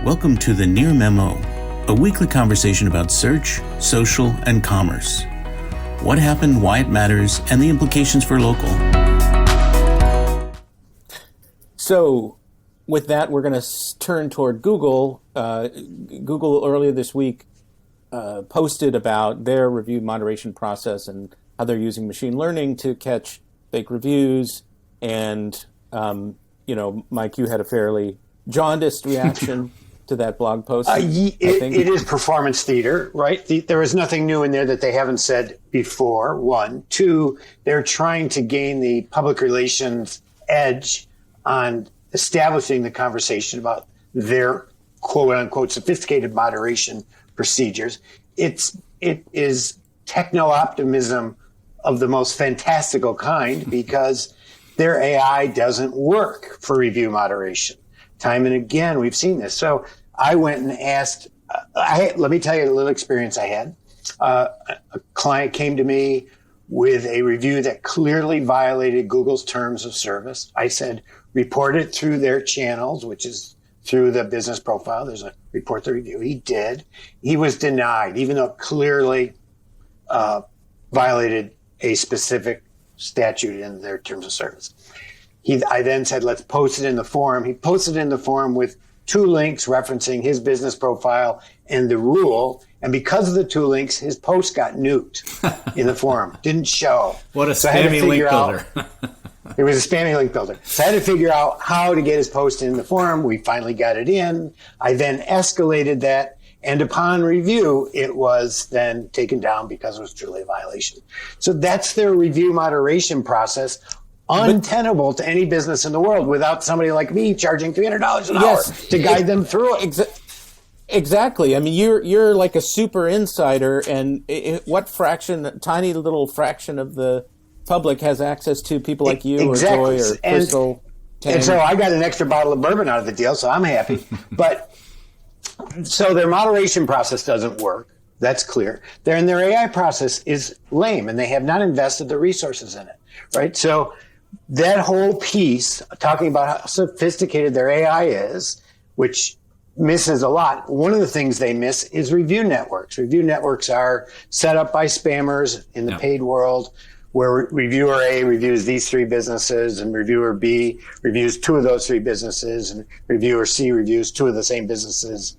Welcome to the Near Memo, a weekly conversation about search, social, and commerce. What happened, why it matters, and the implications for local. So with that, we're going to turn toward Google. Google earlier this week posted about their review moderation process and how they're using machine learning to catch fake reviews. And, Mike, you had a fairly jaundiced reaction to that blog post. It is performance theater, right? There is nothing new in there that they haven't said before, one. Two, they're trying to gain the public relations edge on establishing the conversation about their quote-unquote sophisticated moderation procedures. It is techno-optimism of the most fantastical kind because their AI doesn't work for review moderation. Time and again, we've seen this. So I went and asked, let me tell you a little experience I had. A client came to me with a review that clearly violated Google's terms of service. I said, report it through their channels, which is through the business profile. There's a report the review. He did. He was denied, even though it clearly violated a specific statute in their terms of service. I then said, let's post it in the forum. He posted it in the forum with 2 links referencing his business profile and the rule. And because of the 2 links, his post got nuked in the forum. Didn't show. What a spammy link builder. It was a spammy link builder. So I had to figure out how to get his post in the forum. We finally got it in. I then escalated that. And upon review, it was then taken down because it was truly a violation. So that's their review moderation process. Untenable to any business in the world without somebody like me charging $300 an hour to guide them through it. Exactly. I mean, you're like a super insider, and what tiny little fraction of the public has access to people like you or Joy or Crystal? And so I got an extra bottle of bourbon out of the deal, so I'm happy. But so their moderation process doesn't work. That's clear. Their AI process is lame, and they have not invested the resources in it, right? So that whole piece, talking about how sophisticated their AI is, which misses a lot. One of the things they miss is review networks. Review networks are set up by spammers in the paid world, where reviewer A reviews these 3 businesses and reviewer B reviews 2 of those 3 businesses and reviewer C reviews 2 of the same businesses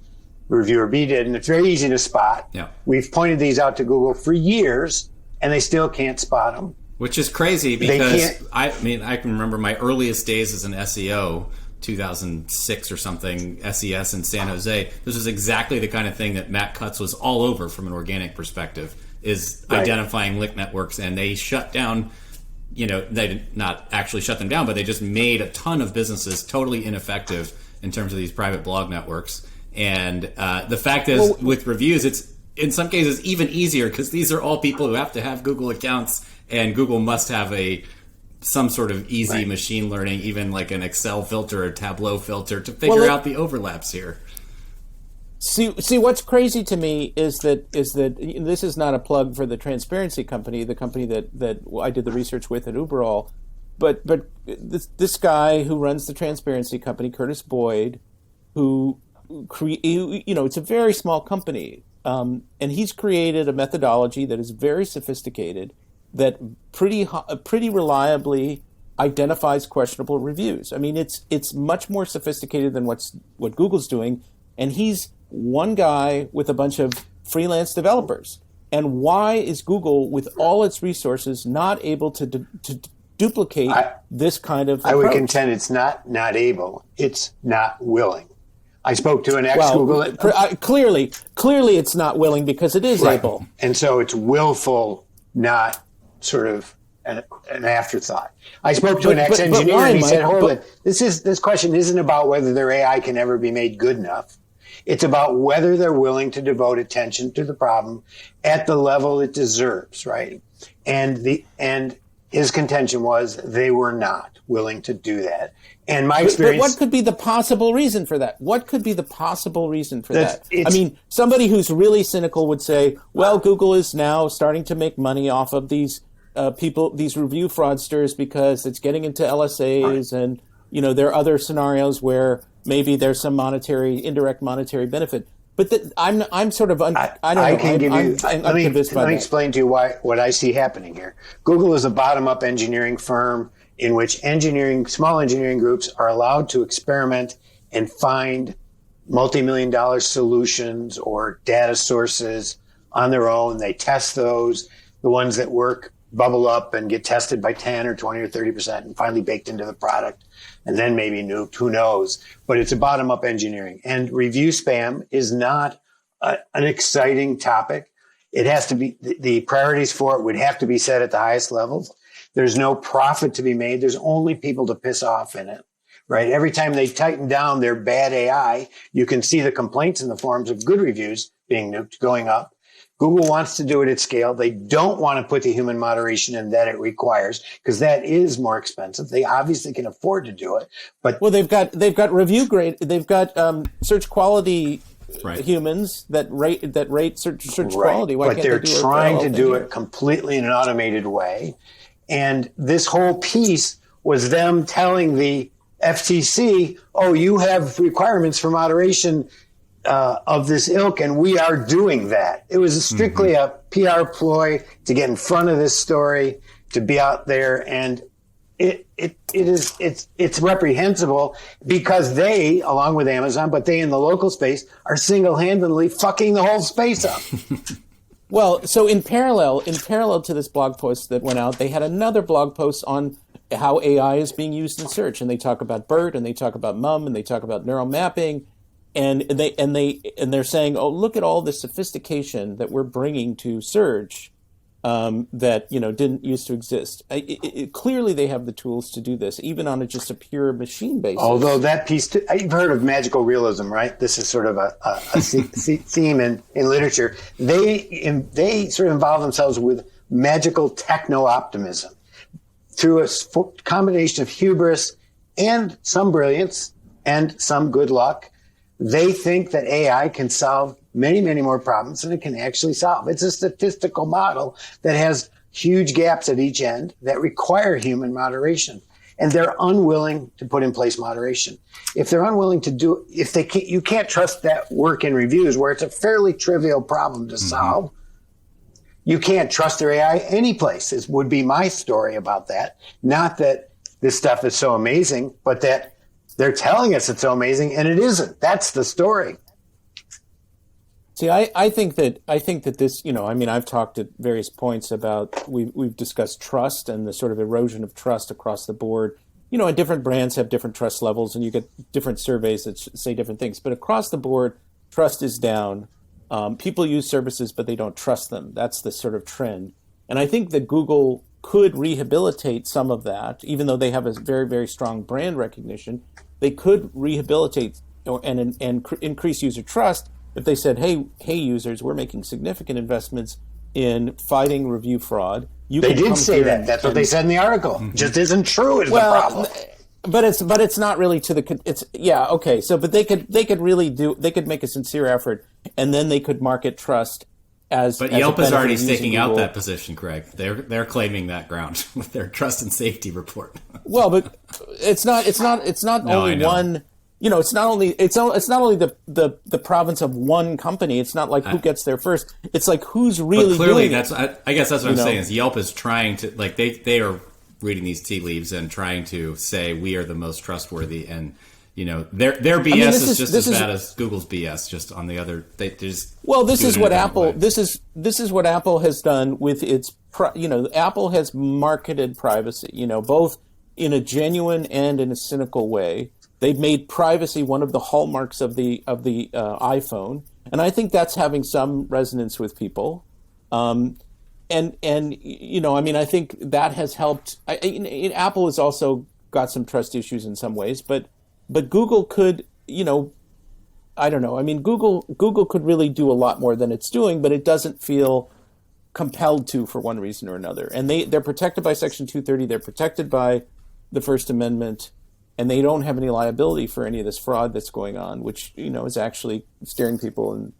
reviewer B did. And it's very easy to spot. Yeah. We've pointed these out to Google for years and they still can't spot them. Which is crazy because I can remember my earliest days as an SEO, 2006 or something, SES in San Jose. This was exactly the kind of thing that Matt Cutts was all over from an organic perspective, is identifying link networks. And they shut down, they did not actually shut them down, but they just made a ton of businesses totally ineffective in terms of these private blog networks. And the fact is, with reviews, it's in some cases even easier because these are all people who have to have Google accounts. And Google must have some sort of easy machine learning, even like an Excel filter or Tableau filter to figure out the overlaps here. See, what's crazy to me is that this is not a plug for the transparency company, the company that I did the research with at Uberall, but this guy who runs the transparency company, Curtis Boyd, it's a very small company, and he's created a methodology that is very sophisticated, that pretty reliably identifies questionable reviews. I mean, it's much more sophisticated than what Google's doing, and he's one guy with a bunch of freelance developers. And why is Google, with all its resources, not able to duplicate this kind of approach? I would contend it's not able. It's not willing. I spoke to an ex-Google. Clearly, it's not willing because it is able. And so it's willful, not sort of an afterthought. I spoke to an ex-engineer and he said, hold it, this question isn't about whether their AI can ever be made good enough. It's about whether they're willing to devote attention to the problem at the level it deserves, right? And his contention was they were not willing to do that. And my experience... But what could be the possible reason for that? I mean, somebody who's really cynical would say, well, Google is now starting to make money off of these review fraudsters because it's getting into LSAs and There are other scenarios where maybe there's some indirect monetary benefit. But I'm sort of, I don't know. Let me explain to you what I see happening here. Google is a bottom-up engineering firm in which small engineering groups are allowed to experiment and find multi-million-dollar solutions or data sources on their own. They test those. The ones that work bubble up and get tested by 10 or 20 or 30% and finally baked into the product. And then maybe nuked, who knows? But it's a bottom-up engineering. And review spam is not an exciting topic. It has to be, the priorities for it would have to be set at the highest levels. There's no profit to be made. There's only people to piss off in it, right? Every time they tighten down their bad AI, you can see the complaints in the forms of good reviews being nuked, going up. Google wants to do it at scale. They don't want to put the human moderation in that it requires, because that is more expensive. They obviously can afford to do it, but they've got review grade. They've got search quality humans that rate search quality. Why but they're trying to do it completely in an automated way, and this whole piece was them telling the FTC, "Oh, you have requirements for moderation." Of this ilk, and we are doing that. It was strictly a PR ploy to get in front of this story, to be out there, and it's reprehensible because they, along with Amazon, but they in the local space are single-handedly fucking the whole space up. Well, so in parallel to this blog post that went out, they had another blog post on how AI is being used in search, and they talk about BERT, and they talk about MUM, and they talk about neural mapping. And they're saying, oh, look at all the sophistication that we're bringing to search that didn't used to exist. Clearly, they have the tools to do this, even on just a pure machine basis. Although that piece, you've heard of magical realism, right? This is sort of a theme in literature. They sort of involve themselves with magical techno-optimism through a combination of hubris and some brilliance and some good luck. They think that AI can solve many, many more problems than it can actually solve. It's a statistical model that has huge gaps at each end that require human moderation. And they're unwilling to put in place moderation. If they're unwilling to you can't trust that work in reviews where it's a fairly trivial problem to solve. You can't trust their AI any place, would be my story about that. Not that this stuff is so amazing, but that they're telling us it's so amazing, and it isn't. That's the story. See, I think that this, I've talked at various points about, we've discussed trust and the sort of erosion of trust across the board. And different brands have different trust levels, and you get different surveys that say different things. But across the board, trust is down. People use services, but they don't trust them. That's the sort of trend. And I think that Google could rehabilitate some of that, even though they have a very, very strong brand recognition. They could rehabilitate and increase user trust if they said, hey, users, we're making significant investments in fighting review fraud. They did say that. That's what they said in the article. Just isn't true is the problem. But it's not really to the okay. So but they could make a sincere effort, and then they could market trust as. But Yelp is already staking out that position, Craig. They're claiming that ground with their trust and safety report. Well, but it's not only one. It's not only the province of one company. It's not like who gets there first. It's like who's really. But clearly, doing I guess that's what I'm saying. Is Yelp is trying to they are reading these tea leaves and trying to say we are the most trustworthy, and their BS is just as bad as Google's BS. Just on the other, this is what Apple. This is what Apple has done with its. Apple has marketed privacy. Both in a genuine and in a cynical way. They've made privacy one of the hallmarks of the iPhone, and I think that's having some resonance with people. I think that has helped. Apple has also got some trust issues in some ways, but Google could, I don't know. I mean, Google could really do a lot more than it's doing, but it doesn't feel compelled to for one reason or another. And they're protected by Section 230. They're protected by the First Amendment. And they don't have any liability for any of this fraud that's going on, which, is actually steering people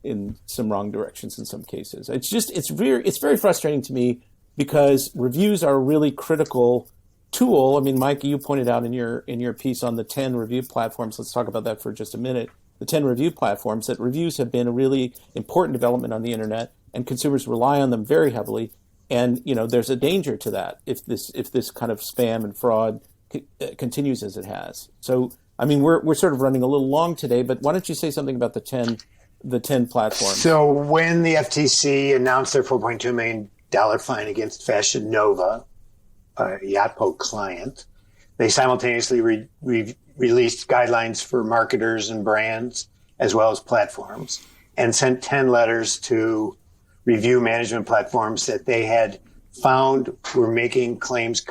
in some wrong directions in some cases. It's very frustrating to me because reviews are a really critical tool, I mean, Mike, you pointed out in your piece on the 10 review platforms. Let's talk about that for just a minute. The 10 review platforms, that reviews have been a really important development on the internet, and consumers rely on them very heavily. And there's a danger to that if this kind of spam and fraud continues as it has. So, I mean, we're sort of running a little long today, but why don't you say something about the 10 platforms? So when the FTC announced their $4.2 million fine against Fashion Nova, a Yotpo client, they simultaneously released guidelines for marketers and brands as well as platforms, and sent 10 letters to review management platforms that they had found were making claims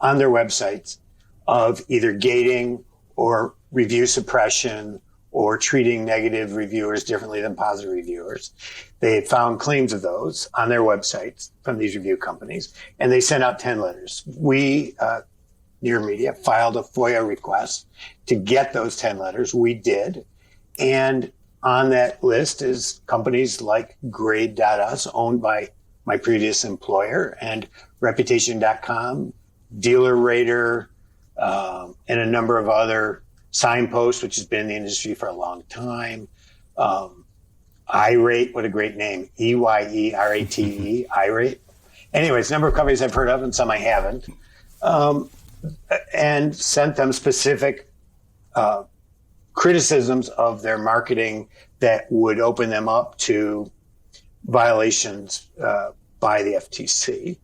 on their websites of either gating or review suppression or treating negative reviewers differently than positive reviewers. They had found claims of those on their websites from these review companies, and they sent out 10 letters. We, Near Media, filed a FOIA request to get those 10 letters. We did. And on that list is companies like Grade.us, owned by my previous employer, and Reputation.com, Dealer Rater, and a number of other Signpost, which has been in the industry for a long time. iRate, what a great name. EYERATE, iRate. Anyways, a number of companies I've heard of and some I haven't. And sent them specific criticisms of their marketing that would open them up to violations by the FTC.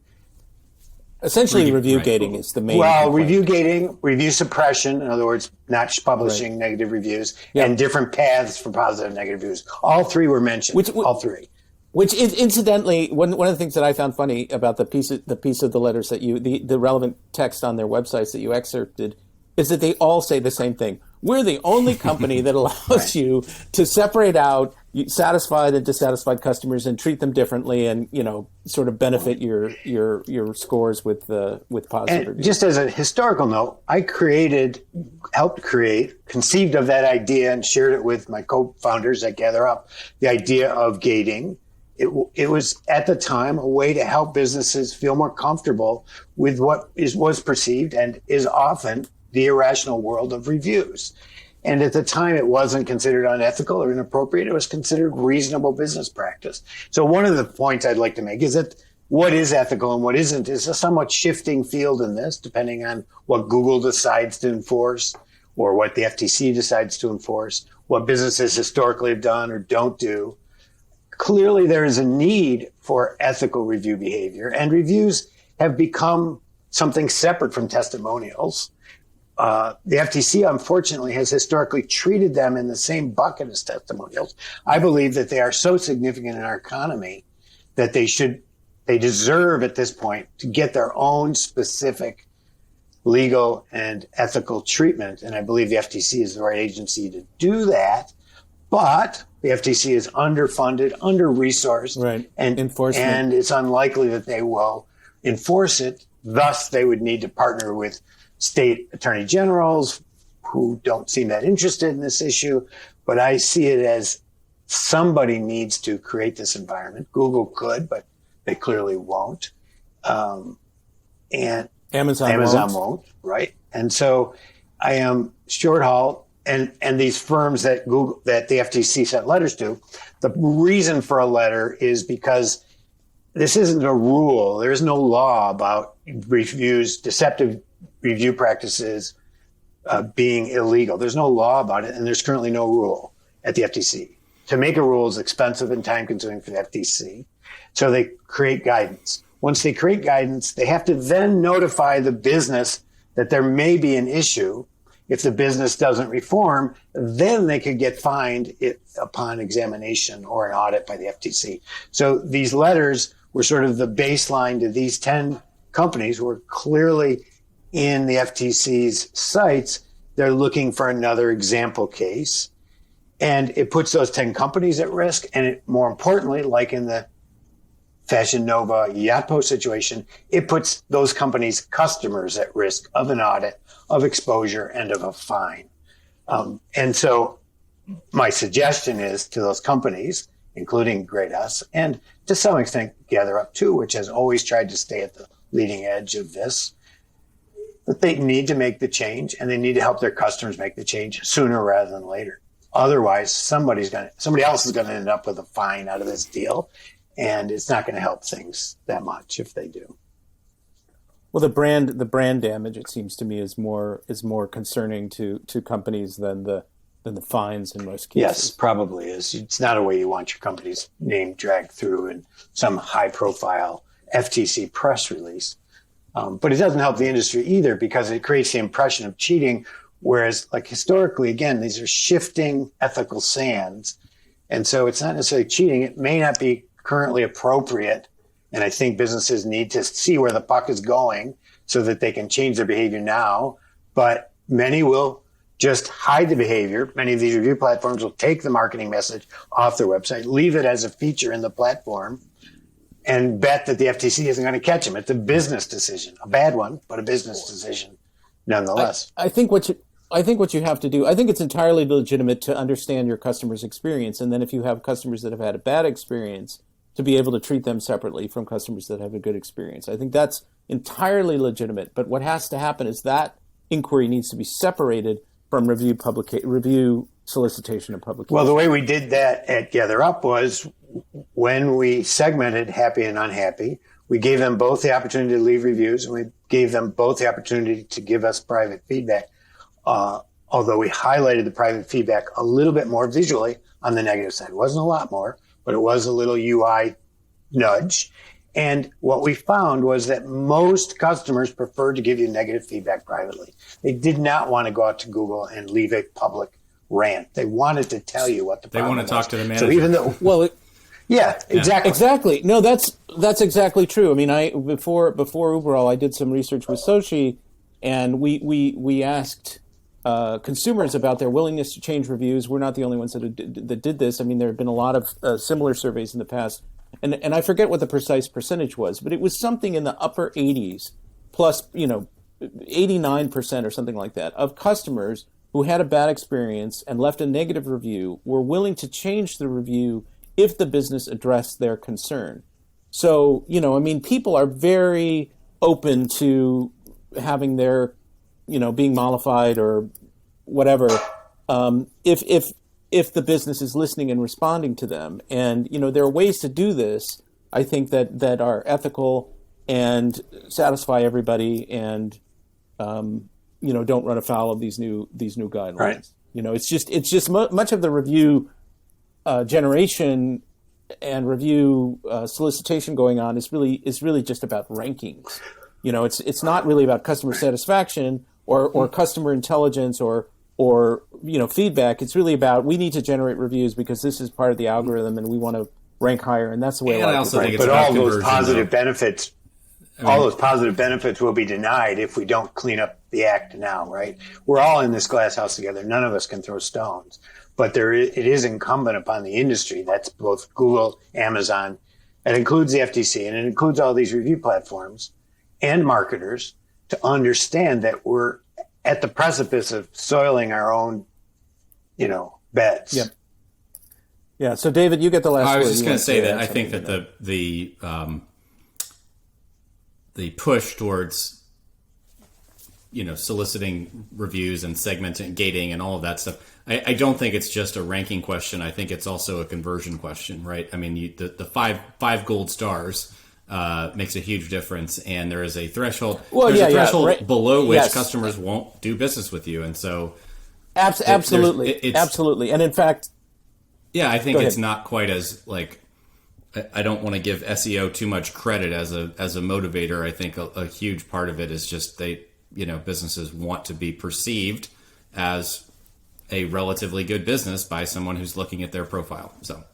Essentially, review gating is the main. Well, review gating, review suppression, in other words, not publishing negative reviews, and different paths for positive and negative reviews. All three were mentioned. All three. Which, incidentally, one of the things that I found funny about the piece of the letters that the relevant text on their websites that you excerpted, is that they all say the same thing. We're the only company that allows you to separate out satisfied and dissatisfied customers and treat them differently, and sort of benefit your scores with positive reviews. Just as a historical note, I conceived of that idea and shared it with my co-founders at Gather Up, the idea of gating. It was at the time a way to help businesses feel more comfortable with what was perceived and is often the irrational world of reviews. And at the time, it wasn't considered unethical or inappropriate. It was considered reasonable business practice. So one of the points I'd like to make is that what is ethical and what isn't is a somewhat shifting field in this, depending on what Google decides to enforce or what the FTC decides to enforce, what businesses historically have done or don't do. Clearly, there is a need for ethical review behavior, and reviews have become something separate from testimonials. The FTC, unfortunately, has historically treated them in the same bucket as testimonials. I believe that they are so significant in our economy that they deserve at this point to get their own specific legal and ethical treatment. And I believe the FTC is the right agency to do that. But the FTC is underfunded, under-resourced, right. and it's unlikely that they will enforce it. Thus, they would need to partner with state attorney generals who don't seem that interested in this issue. But I see it as somebody needs to create this environment. Google could, but they clearly won't. And Amazon won't, right? And so I am short haul, and these firms that the FTC sent letters to. The reason for a letter is because this isn't a rule. There is no law about reviews, deceptive review practices being illegal. There's no law about it, and there's currently no rule at the FTC. To make a rule is expensive and time-consuming for the FTC, so they create guidance. Once they create guidance, they have to then notify the business that there may be an issue. If the business doesn't reform, then they could get fined upon examination or an audit by the FTC. So these letters were sort of the baseline to these 10 companies who are clearly in the FTC's sights. They're looking for another example case. And it puts those 10 companies at risk. And it, more importantly, like in the Fashion Nova Yotpo situation, it puts those companies' customers at risk of an audit, of exposure, and of a fine. And so my suggestion is to those companies, including Grade.us, and to some extent Gather Up too, which has always tried to stay at the leading edge of this, that they need to make the change, and they need to help their customers make the change sooner rather than later. Otherwise, somebody else is going to end up with a fine out of this deal, and it's not going to help things that much if they do. Well, the brand damage, it seems to me, is more concerning to companies than the fines in most cases. Yes, probably is. It's not a way you want your company's name dragged through in some high-profile FTC press release. But it doesn't help the industry either, because it creates the impression of cheating, whereas, like, historically, again, these are shifting ethical sands. And so it's not necessarily cheating. It may not be currently appropriate. And I think businesses need to see where the puck is going so that they can change their behavior now. But many will just hide the behavior. Many of these review platforms will take the marketing message off their website, leave it as a feature in the platform, and bet that the FTC isn't going to catch them. It's a business decision, a bad one, but a business decision nonetheless. I think what you have to do, I think it's entirely legitimate to understand your customer's experience, and then if you have customers that have had a bad experience, to be able to treat them separately from customers that have a good experience. I think that's entirely legitimate. But what has to happen is that inquiry needs to be separated from review, solicitation, and publication. Well, the way we did that at GatherUp was when we segmented happy and unhappy, we gave them both the opportunity to leave reviews, and we gave them both the opportunity to give us private feedback. Although we highlighted the private feedback a little bit more visually on the negative side. It wasn't a lot more, but it was a little UI nudge. And what we found was that most customers preferred to give you negative feedback privately. They did not want to go out to Google and leave a public rant. They wanted to tell you what the problem was. They want to talk to the manager. So even though, yeah, exactly. Exactly. No, that's exactly true. I mean, before Uberall, I did some research with Sochi, and we asked consumers about their willingness to change reviews. We're not the only ones that did this. I mean, there have been a lot of similar surveys in the past, and I forget what the precise percentage was, but it was something in the upper 80s, plus 89% or something like that of customers who had a bad experience and left a negative review were willing to change the review if the business addressed their concern. So, I mean, people are very open to having their being mollified or whatever, if the business is listening and responding to them. And, there are ways to do this, I think, that are ethical and satisfy everybody and, don't run afoul of these new guidelines. Right. It's just much of the review generation and review solicitation going on is really just about rankings. It's not really about customer satisfaction or customer intelligence or feedback. It's really about, we need to generate reviews because this is part of the algorithm and we want to rank higher, and that's the way. I also think it's but about all those conversion, positive benefits will be denied if we don't clean up the act now, right? We're all in this glass house together. None of us can throw stones, but it is incumbent upon the industry. That's both Google, Amazon. It includes the FTC, and it includes all these review platforms and marketers to understand that we're at the precipice of soiling our own, beds. Yep. Yeah. So, David, you get the last word. I was just going to say that I think that the push towards, soliciting reviews and segmenting, gating, and all of that stuff, I don't think it's just a ranking question. I think it's also a conversion question, right? I mean, the five gold stars makes a huge difference, and there is a threshold. Well, there's a threshold below which customers won't do business with you, and so absolutely, and in fact, I think it's not quite as like. I don't want to give SEO too much credit as a motivator. I think a huge part of it is just businesses want to be perceived as a relatively good business by someone who's looking at their profile. So.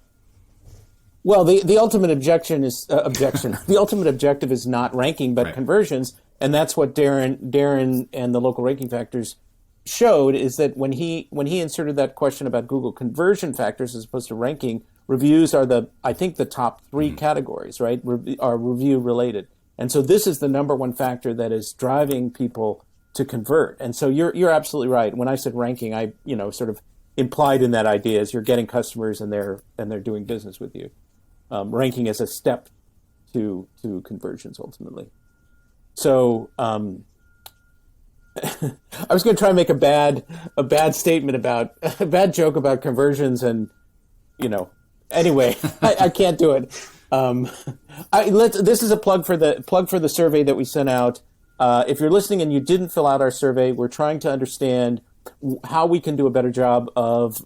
Well, the ultimate the ultimate objective is not ranking, but conversions, and that's what Darren and the local ranking factors showed. Is that when he inserted that question about Google conversion factors as opposed to ranking, reviews are the top three categories, right? Are review related, and so this is the number one factor that is driving people to convert. And so you're absolutely right. When I said ranking, I sort of implied in that idea is you're getting customers and they're doing business with you. Ranking is a step to conversions ultimately. So I was going to try and make a bad statement about a bad joke about conversions, and anyway, I can't do it. This is a plug for the survey that we sent out. If you're listening and you didn't fill out our survey, we're trying to understand how we can do a better job of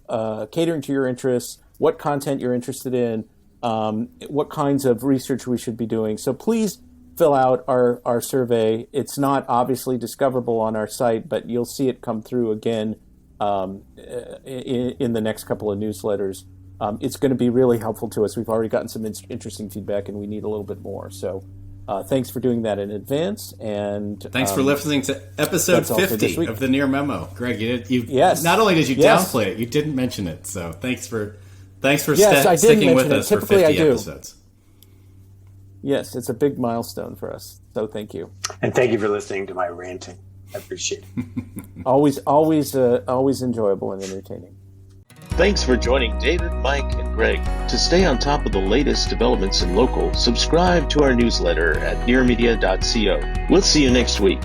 catering to your interests, what content you're interested in, what kinds of research we should be doing. So please fill out our survey. It's not obviously discoverable on our site, but you'll see it come through again in the next couple of newsletters. It's going to be really helpful to us. We've already gotten some interesting feedback, and we need a little bit more. So thanks for doing that in advance. And thanks for listening to episode 50 of the Near Memo. Greg, yes. Not only did you downplay it, you didn't mention it. So thanks for sticking with us for 50 episodes. Yes, it's a big milestone for us. So thank you. And thank you for listening to my ranting. I appreciate it. always enjoyable and entertaining. Thanks for joining David, Mike, and Greg. To stay on top of the latest developments in local, subscribe to our newsletter at nearmedia.co. We'll see you next week.